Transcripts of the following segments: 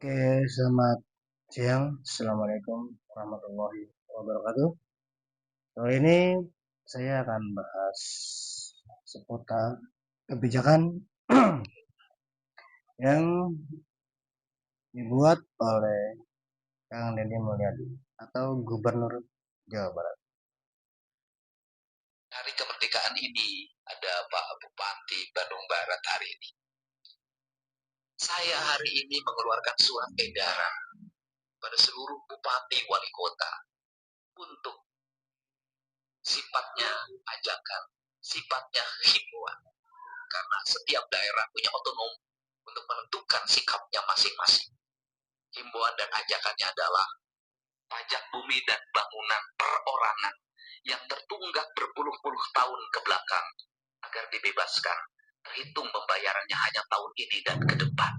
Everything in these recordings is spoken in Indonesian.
Oke, selamat siang. Assalamualaikum warahmatullahi wabarakatuh. Kali ini saya akan bahas seputar kebijakan yang dibuat oleh Kang Deddy Mulyadi atau Gubernur Jawa Barat. Hari kemerdekaan ini ada Pak Bupati Bandung Barat hari ini. Saya hari ini mengeluarkan surat edaran pada seluruh bupati wali kota untuk sifatnya ajakan, sifatnya himbauan. Karena setiap daerah punya otonom untuk menentukan sikapnya masing-masing. Himbauan dan ajakannya adalah pajak bumi dan bangunan perorangan yang tertunggak berpuluh-puluh tahun ke belakang agar dibebaskan, terhitung pembayarannya hanya tahun ini dan ke depan.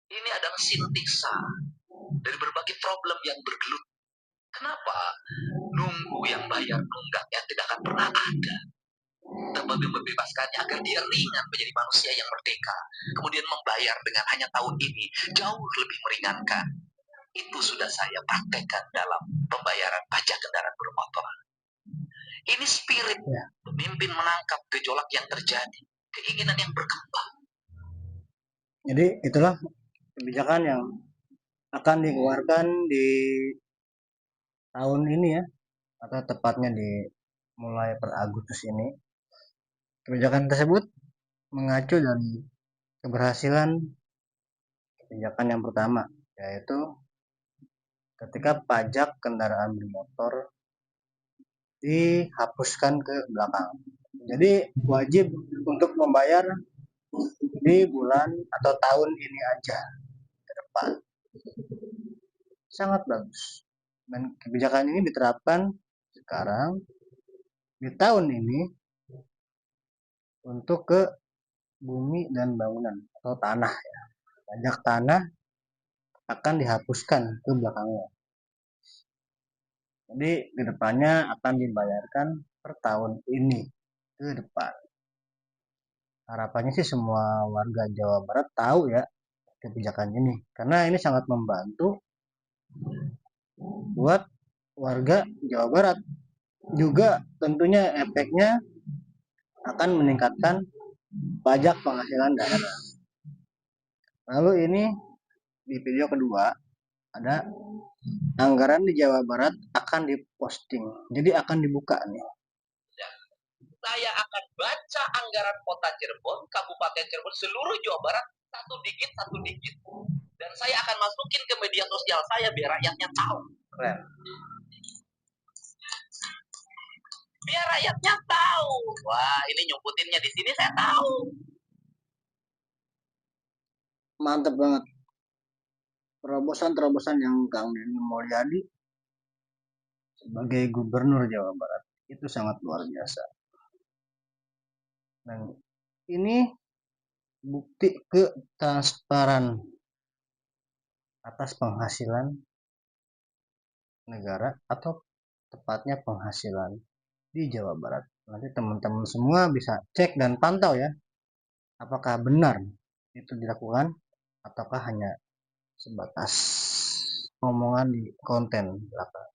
Ini adalah sintesa dari berbagai problem yang bergelut. Kenapa nunggu yang bayar nunggak yang tidak akan pernah ada? Tapi membebaskannya agar dia ringan menjadi manusia yang merdeka. Kemudian membayar dengan hanya tahun ini jauh lebih meringankan. Itu sudah saya praktekkan dalam pembayaran pajak kendaraan bermotor. Ini spirit pemimpin menangkap gejolak yang terjadi, keinginan yang berkembang. Jadi itulah kebijakan yang akan dikeluarkan di tahun ini ya, atau tepatnya di mulai per Agustus ini. Kebijakan tersebut mengacu dari keberhasilan kebijakan yang pertama, yaitu ketika pajak kendaraan bermotor dihapuskan ke belakang. Jadi wajib untuk membayar di bulan atau tahun ini aja ke depan. Sangat bagus. Dan kebijakan ini diterapkan sekarang di tahun ini untuk ke bumi dan bangunan atau tanah ya. Pajak tanah akan dihapuskan ke belakangnya. Jadi kedepannya akan dibayarkan per tahun ini ke depan. Harapannya sih semua warga Jawa Barat tahu ya kebijakan ini, karena ini sangat membantu buat warga Jawa Barat. Juga tentunya efeknya akan meningkatkan pajak penghasilan daerah. Lalu ini di video kedua ada anggaran di Jawa Barat akan diposting, jadi akan dibuka nih. Saya akan baca anggaran kota Cirebon, Kabupaten Cirebon, seluruh Jawa Barat, satu digit. Dan saya akan masukin ke media sosial saya biar rakyatnya tahu. Keren. Biar rakyatnya tahu. Wah, ini nyumputinnya di sini saya tahu. Mantap banget. Terobosan-terobosan yang Kang Deddy Mulyadi sebagai Gubernur Jawa Barat itu sangat luar biasa. Dan ini bukti ketransparan atas penghasilan negara atau tepatnya penghasilan di Jawa Barat. Nanti teman-teman semua bisa cek dan pantau ya, apakah benar itu dilakukan ataukah hanya sebatas omongan di konten belakang.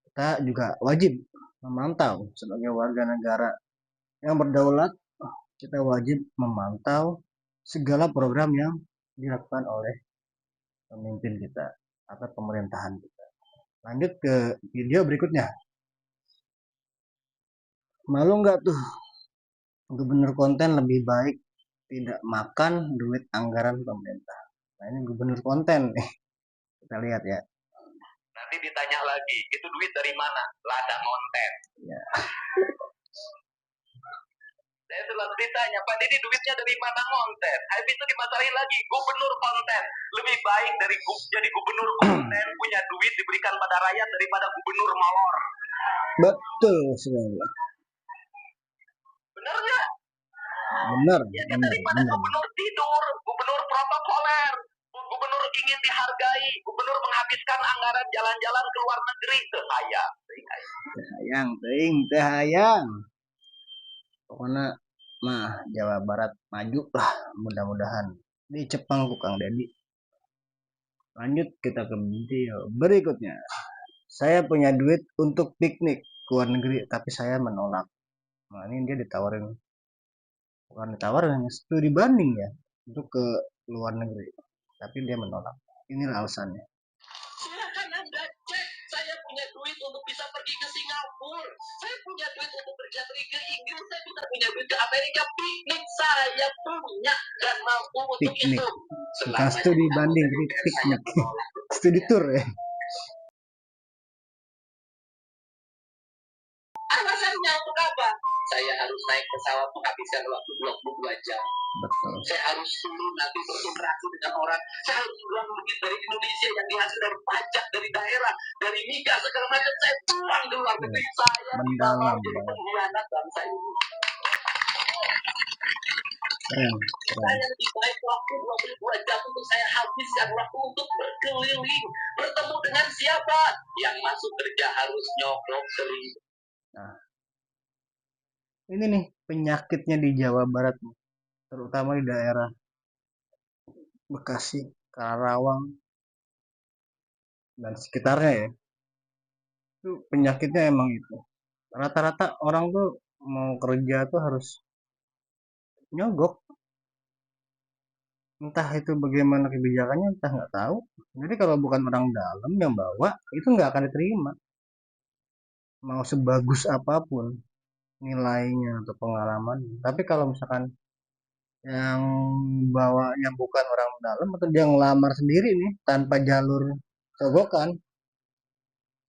Kita juga wajib memantau sebagai warga negara yang berdaulat. Kita wajib memantau segala program yang dilakukan oleh pemimpin kita atau pemerintahan kita. Lanjut ke video berikutnya. Malu nggak tuh gubernur konten lebih baik tidak makan duit anggaran pemerintah. Nah ini gubernur konten nih. Kita lihat ya. Nanti ditanya lagi, itu duit dari mana? Lada konten. Ya. Saya selalu ditanya, Pak Deddy duitnya dari mana konten? Habis itu dimasalahin lagi, gubernur konten. Lebih baik dari jadi gubernur konten punya duit diberikan pada rakyat daripada gubernur molor. Betul sekali. Benar nggak? Benar. Ya kan daripada gubernur tidur, gubernur protokoler, gubernur ingin dihargai, gubernur menghabiskan anggaran jalan-jalan ke luar negeri. Tehayang. Pokoknya mah Jawa Barat maju lah mudah-mudahan. Di Jepang Kang Deddy Lanjut kita ke video berikutnya. Saya punya duit untuk piknik ke luar negeri, tapi saya menolak. Nah, ini dia ditawarin, bukan ditawarin, hanya studi banding ya, untuk ke luar negeri. Tapi dia menolak. Inilah alasannya. Silahkan Anda cek, saya punya duit untuk bisa pergi ke Singapura, saya punya duit untuk berjati ke Inggris, saya bisa punya duit ke Amerika. Piknik saya punya dan mampu untuk Piknik, itu. bukan studi banding, tapi piknik. Studi tour ya. Alasannya untuk apa? Saya harus naik pesawat menghabiskan waktu 22 jam. Betul. Saya harus dulu nanti berinteraksi dengan orang. Saya harus buang duit dari Indonesia yang dihasil dari pajak, dari daerah, dari migas segala macam. Saya buang di luar negeri. Saya tidak mau jadi pengkhianat bangsa ini. Keren. Saya lebih baik waktu 22 jam untuk saya habiskan waktu untuk berkeliling, bertemu dengan siapa yang masuk kerja harus nyogok keliling. Nah, ini nih penyakitnya di Jawa Barat, terutama di daerah Bekasi, Karawang, dan sekitarnya ya. Itu penyakitnya emang itu. Rata-rata orang tuh mau kerja tuh harus nyogok. Entah itu bagaimana kebijakannya, entah nggak tahu. Jadi kalau bukan orang dalam yang bawa, itu nggak akan diterima. Mau sebagus apapun nilainya atau pengalaman. Tapi kalau misalkan yang bawanya bukan orang dalam atau dia ngelamar sendiri nih tanpa jalur cogokan,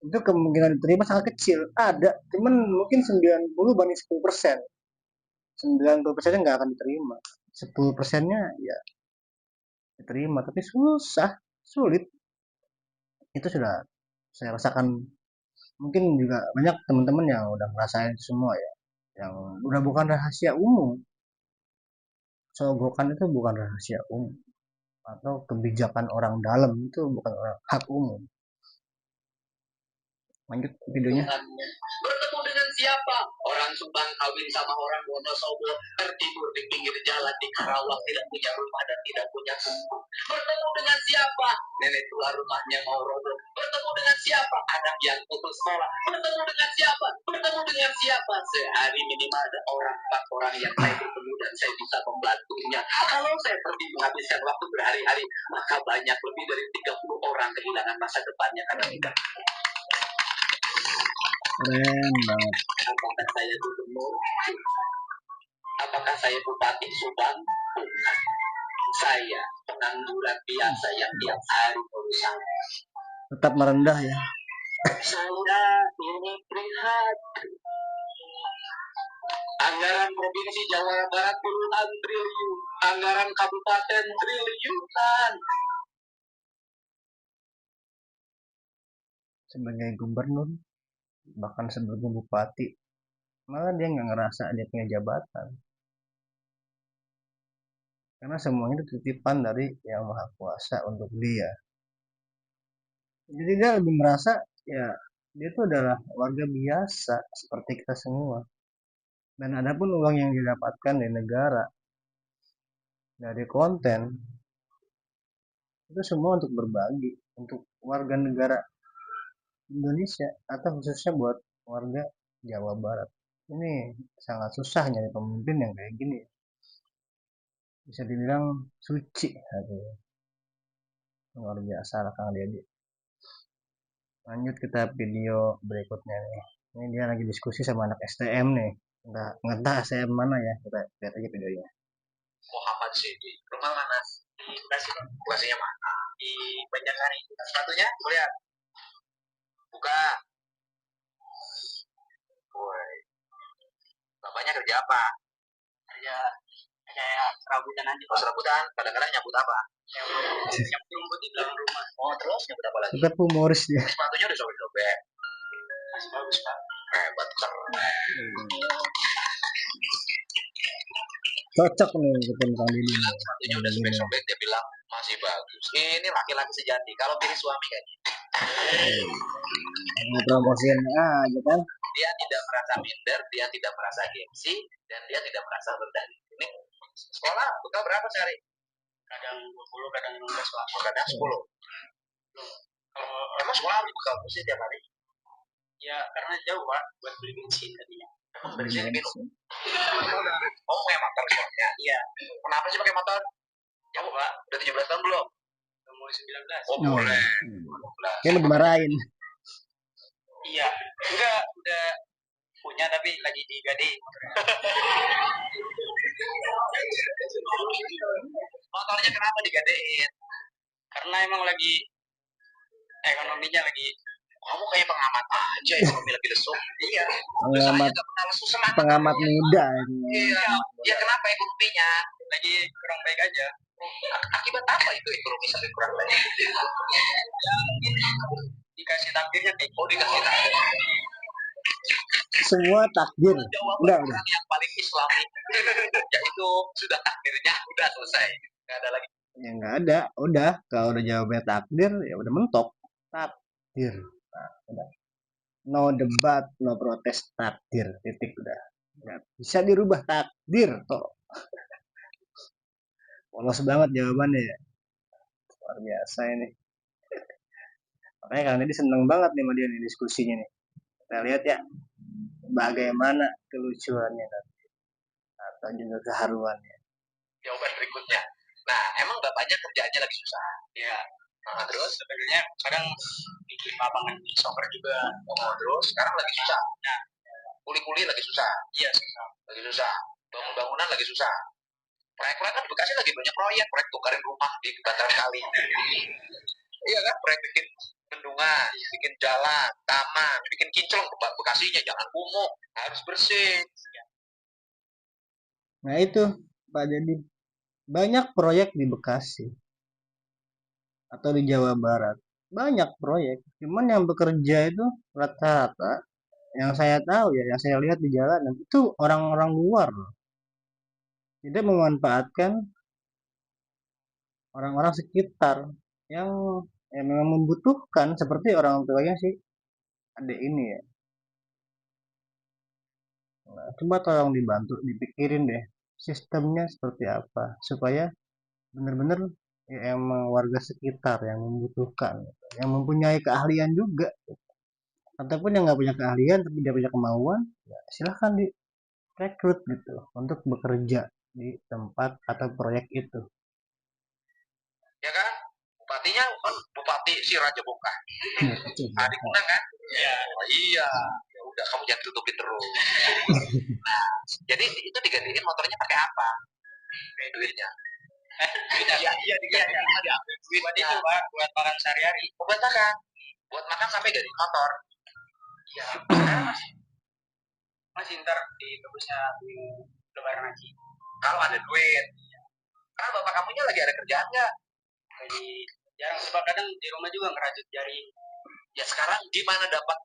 itu kemungkinan diterima sangat kecil. Ada, cuman mungkin 90 banding 10%. 90%-nya nggak akan diterima. 10%-nya ya diterima, tapi susah, sulit. Itu sudah saya rasakan. Mungkin juga banyak teman-teman yang udah ngerasain itu semua ya. Yang udah bukan rahasia umum. Cogokan itu bukan rahasia umum. Atau kebijakan orang dalam itu bukan hak umum. Lanjut videonya. Bertemu dengan siapa? Orang Subang kawin sama orang Wonosobo, tertidur di pinggir jalan di Karawang, tidak punya rumah dan tidak punya sumbu. Bertemu dengan siapa? Nenek tua rumahnya mau roboh. Bertemu dengan siapa? Anak yang putus sekolah. Bertemu dengan siapa? Bertemu dengan siapa? Sehari minimal ada empat orang yang saya bertemu dan saya bisa membantunya. Kalau saya pergi menghabiskan waktu berhari-hari, maka banyak lebih dari 30 orang kehilangan masa depannya karena tidak. Keren banget. Apakah saya gubernur? Apakah saya bupati Subang? Bukan. Saya pengangguran biasa yang tiap hari berusaha. Tetap merendah ya. Saya ini prihat. Anggaran Provinsi Jawa Barat puluhan triliun. Anggaran kabupaten triliunan. Sebagai gubernur, bahkan sebagai bupati, malah dia nggak ngerasa dia punya jabatan. Karena semuanya itu titipan dari Yang Maha Kuasa untuk dia. Jadi dia lebih merasa ya dia itu adalah warga biasa seperti kita semua. Dan adapun uang yang didapatkan dari negara, dari konten, itu semua untuk berbagi, untuk warga negara Indonesia atau khususnya buat warga Jawa Barat. Ini sangat susah nyari pemimpin yang kayak gini. Bisa dibilang suci. Aduh, luar biasa lah Kang Deddy. Lanjut kita video berikutnya nih. Ini dia lagi diskusi sama anak STM nih. Entah STM mana ya. Kita lihat aja videonya. Muhammad Sidi. Rumah mana? Di Bekasi. Bekasinya mana? Di Banjarnegara. Sepatunya lihat. Buka. Woi. Bapaknya kerja apa? Kerja kayak serabutan aja. Oh, serabutan. Kadang-kadang nyambut apa? Nyambut rumput di belakang rumah. Oh, terus nyambut apa lagi? Tetap humoris ya. Sepatunya udah sobek-sobek. Masih bagus, Pak. Hebat, keren. Cocok nih ketemu Kang Deddy. Sepatunya udah sobek-sobek, dia bilang masih bagus. Ini laki-laki sejati. Kalau pilih suami kayak gitu. Promosiin aja kan. Dia tidak merasa minder, dia tidak merasa gengsi, dan dia tidak merasa rendah. Ini sekolah buka berapa sehari? Kadang 20, kadang 15, kadang 10. Emang sekolah harus bekal terus setiap hari? Ya karena jauh pak, buat beli bensin tadinya. Emang bensin minum? Oh pakai motor sekolahnya? Iya. Kenapa sih pakai motor? Jauh pak. Udah 17 tahun belum? Udah mulai 19. Oh boleh. Kayak mau dimarahin. Iya. Enggak, udah punya tapi lagi digadein. Motornya kenapa digadein? Karena emang lagi ekonominya lagi, kamu kayak pengamat aja, ekonomi lagi lesu. Iya. Pengamat muda. Iya. Ya kenapa ekonominya lagi kurang baik aja? Akibat apa itu ekonomi sampai kurang baik? Dikasih takdirnya nih. Oh dikasih takdir. Semua takdir. Udah. Yang paling islami yaitu sudah takdirnya udah selesai. Nggak ada lagi. Ya nggak ada. Udah. Kalau udah jawabnya takdir, ya udah mentok. Takdir. Nah, udah. No debat, no protes, takdir. Titik udah. Nggak bisa dirubah takdir kok. Polos banget jawabannya ya. Luar biasa ini. Makanya kalian ini seneng banget nih sama dia nih diskusinya nih. Kita lihat ya bagaimana kelucuannya nanti atau juga keharuannya. Jawaban berikutnya. Nah, emang bapaknya kerjaannya lagi susah. Ya. Nah, terus sebenarnya kadang bikin lapangan di soccer juga. Oh, terus sekarang lagi susah. Nah, kuli-kuli lagi susah. Iya, susah. Lagi susah. Bangun-bangunan lagi susah. Proyek-proyek kan di Bekasi lagi banyak proyek tukarin rumah di bantaran kali. Iya kan, proyek bikin bendungan, bikin jalan, taman, bikin kinclong Bekasinya jangan kumuh, harus bersih. Nah itu Pak, jadi banyak proyek di Bekasi atau di Jawa Barat, banyak proyek, cuman yang bekerja itu rata-rata yang saya tahu ya, yang saya lihat di jalanan itu orang-orang luar loh. Tidak memanfaatkan orang-orang sekitar yang memang membutuhkan seperti orang tuanya si adik ini ya. Nah, coba tolong dibantu, dipikirin deh sistemnya seperti apa supaya benar-benar ya emang warga sekitar yang membutuhkan, yang mempunyai keahlian juga, ataupun yang nggak punya keahlian tapi dia punya kemauan, ya silahkan direkrut gitu untuk bekerja di tempat atau proyek itu. Ya kan? Bupatinya kan Bupati si Raja Bongkar. Adiknya kan? Iya. Oh, iya. Ya udah kamu jangan tutupin terus. Nah, jadi itu digantiin motornya pakai apa? Kayak duitnya. Iya, diambil duit. Buat itu, Pak, buat makan sehari-hari. Buat makan. Buat makan sampai ganti motor. Iya. Masih ntar di tebusnya di lebaran haji. Kalau ada duit. Karena bapak kamunya lagi ada kerjaan nggak? Jadi jarang sih Pak, kadang di rumah juga ngerajut jaring. Ya sekarang gimana dapat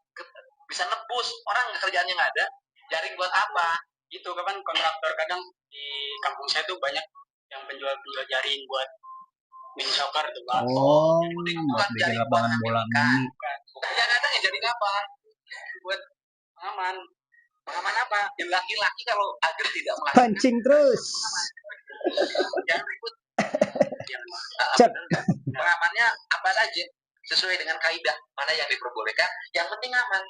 bisa nebus orang kerjaannya nggak ada, jaring buat apa? Gitu kan kontraktor kadang di kampung saya tuh banyak yang penjual jaring buat mini soccer tuh Pak. Oh, buat bikin lapangan bola mini. Yang ada ya jaring apa? Buat pengaman. Pengaman apa? Yang laki-laki kalau agar tidak melanggar. Pancing terus. Jangan ribut. Cep. Pengamannya apa saja sesuai dengan kaidah mana yang diperbolehkan, yang penting aman.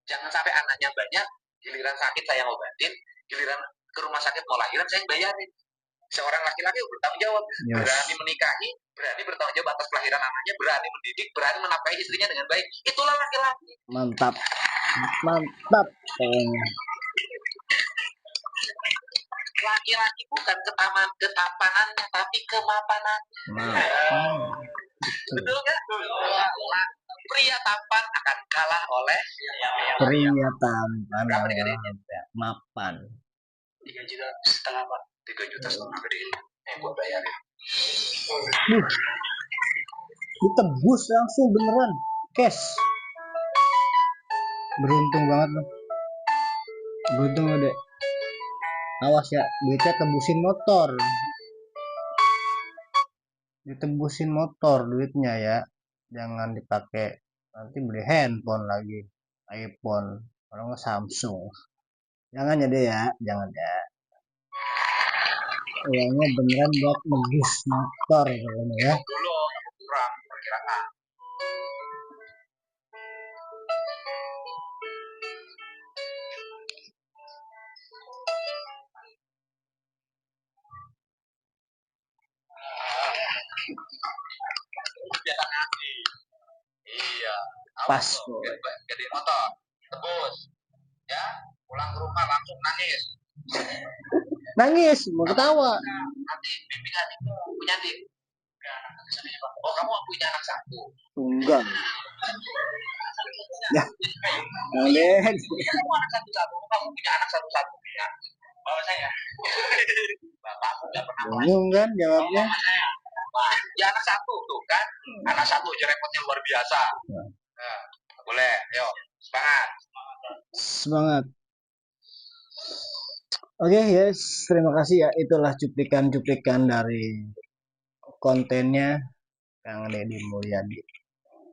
Jangan sampai anaknya banyak, giliran sakit saya ngobatin, giliran ke rumah sakit mau lahiran saya yang bayarin. Seorang laki-laki bertanggung jawab, yes. Berani menikahi, berani bertanggung jawab atas kelahiran anaknya, berani mendidik, berani menafkahi istrinya dengan baik. Itulah laki-laki. Mantap, mantap. Laki-laki bukan ketampanannya, tapi kemapanan. Betul nggak? Pria tampan akan kalah oleh pria tampan. Berapa digadein? Mapan. 3,5 juta Pak. 3,5 juta gedein. Buat bayarin. Ditebus langsung beneran. Cash. Beruntung banget loh. Beruntung lo dek. Awas ya, duitnya tebusin motor. Ditebusin motor duitnya ya. Jangan dipakai nanti beli handphone lagi, iPhone, kalau nggak Samsung. Jangan ya deh ya, jangan ya. Uangnya beneran buat nebus motor kayaknya ya. Dulu kurang perkiraan. Iya. Pas, Jadi motor, tebus, ya. Pulang ke rumah langsung nangis. nangis mau ketawa. Nanti bimbing adikmu punya adik. Oh, kamu punya anak satu. Enggak. Ya, boleh. Kamu anak satu-satu, kamu punya anak satu-satu ya. Bawa saya. Bapakmu nggak pernah Bingung kan jawabnya? Ya anak satu tuh kan, anak satu aja repotnya luar biasa. Nah, boleh, yuk semangat. Semangat. Oke, yes, terima kasih ya. Itulah cuplikan-cuplikan dari kontennya Kang Deddy Mulyadi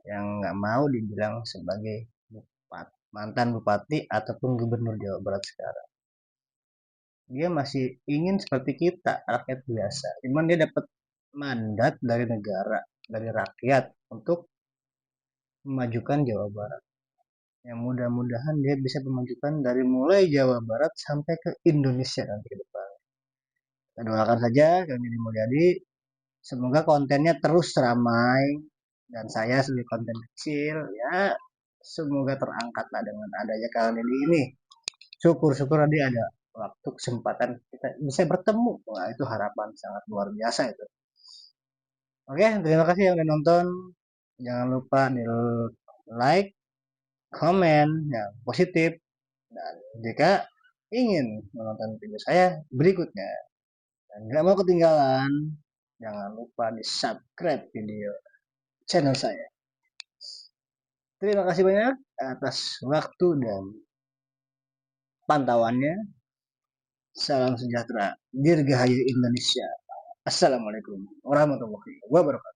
yang nggak mau dibilang sebagai mantan bupati ataupun gubernur Jawa Barat sekarang. Dia masih ingin seperti kita, rakyat biasa. Cuman dia dapat mandat dari negara, dari rakyat untuk memajukan Jawa Barat. Yang mudah-mudahan dia bisa memajukan dari mulai Jawa Barat sampai ke Indonesia nanti ke depan. Kita doakan saja Kang Deddy Mulyadi, semoga kontennya terus ramai dan saya sebagai konten kecil ya semoga terangkatlah dengan adanya Kang Deddy ini. Syukur-syukur tadi ada waktu kesempatan kita bisa bertemu. Wah, itu harapan sangat luar biasa itu. Oke, terima kasih yang udah nonton. Jangan lupa di like, komen yang positif, dan jika ingin menonton video saya berikutnya dan nggak mau ketinggalan, jangan lupa di subscribe video channel saya. Terima kasih banyak atas waktu dan pantauannya. Salam sejahtera, dirgahayu Indonesia. Assalamualaikum warahmatullahi wabarakatuh.